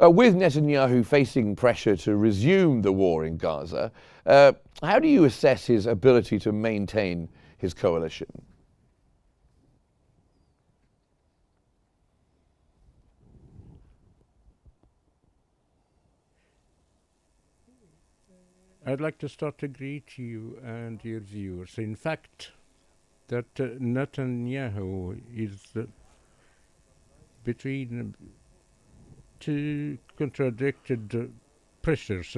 With Netanyahu facing pressure to resume the war in Gaza, how do you assess his ability to maintain his coalition? I'd like to start to greet you and your viewers. In fact, that Netanyahu is between two contradicted pressures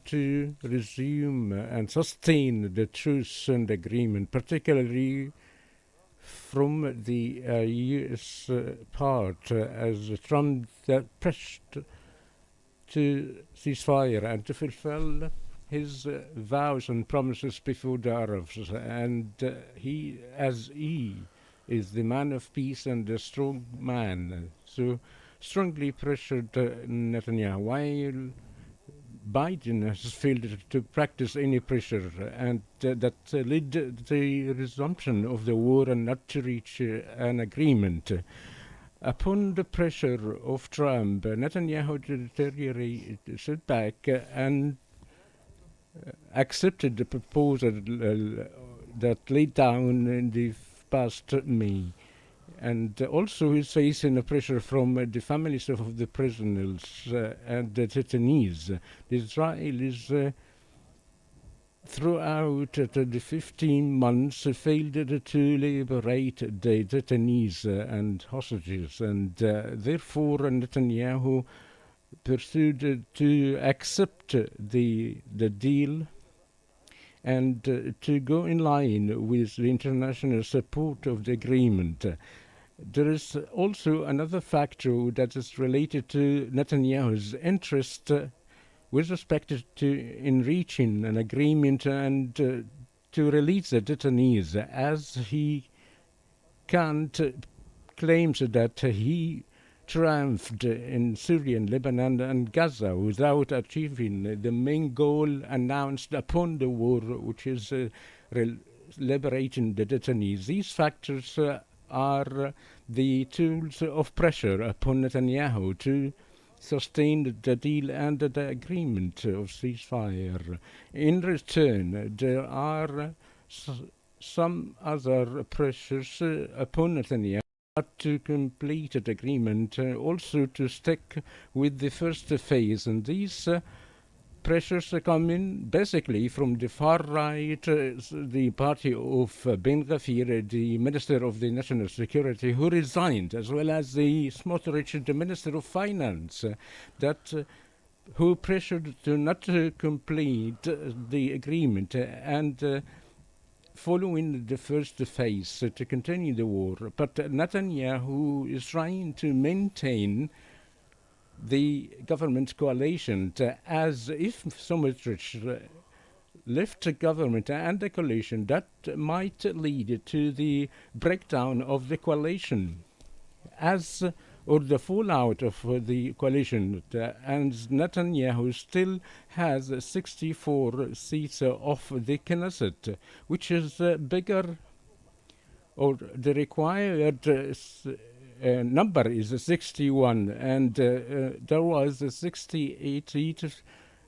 to resume and sustain the truce and agreement, particularly from the U.S. part, as Trump pressed to ceasefire and to fulfill his vows and promises before the Arabs. And he is the man of peace and a strong man. So strongly pressured Netanyahu, while Biden has failed to practice any pressure, and that led to the resumption of the war and not to reach an agreement. Upon the pressure of Trump, Netanyahu deteriorated back and accepted the proposal that laid down in the past May. And also he's facing pressure from the families of the prisoners and the detainees. The Israelis throughout the 15 months failed to liberate the detainees and hostages, and therefore Netanyahu pursued to accept the deal and to go in line with the international support of the agreement. There is also another factor that is related to Netanyahu's interest with respect to in reaching an agreement and to release the detainees, as he can't claims that he triumphed in Syria, Lebanon and Gaza without achieving the main goal announced upon the war, which is liberating the detainees. These factors are the tools of pressure upon Netanyahu to sustain the deal and the agreement of ceasefire. In return, there are some other pressures upon Netanyahu to complete the agreement, also to stick with the first phase. And these pressures come in basically from the far right, the party of Ben Gvir, the Minister of the National Security, who resigned, as well as the Smotrich, the Minister of Finance, who pressured to not complete the agreement and following the first phase to continue the war. But Netanyahu is trying to maintain the government coalition, as if Smotrich left the government and the coalition, that might lead to the breakdown of the coalition or the fallout of the coalition. And Netanyahu still has 64 seats of the Knesset, which is bigger, or the required number is 61, and there was 68 seats,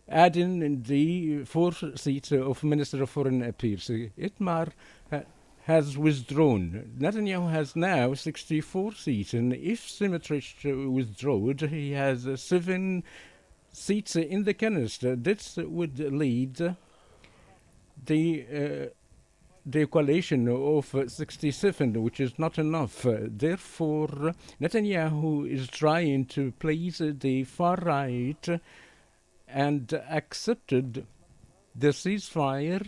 adding in the 4 seats of Minister of Foreign Affairs. Itmar has withdrawn. Netanyahu has now 64 seats, and if Smotrich withdraws, he has 7 seats in the Knesset. This would lead the coalition of 67, which is not enough. Therefore, Netanyahu is trying to please the far right and accepted the ceasefire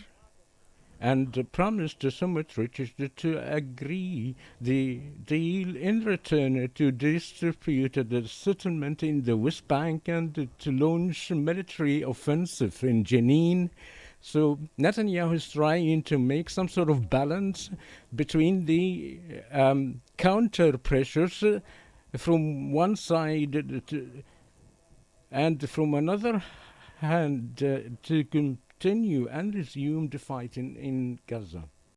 and promised Smotrich to agree the deal in return to distribute the settlement in the West Bank and to launch military offensive in Jenin. So Netanyahu is trying to make some sort of balance between the counter pressures from one side and from another hand to continue and resume the fight in Gaza.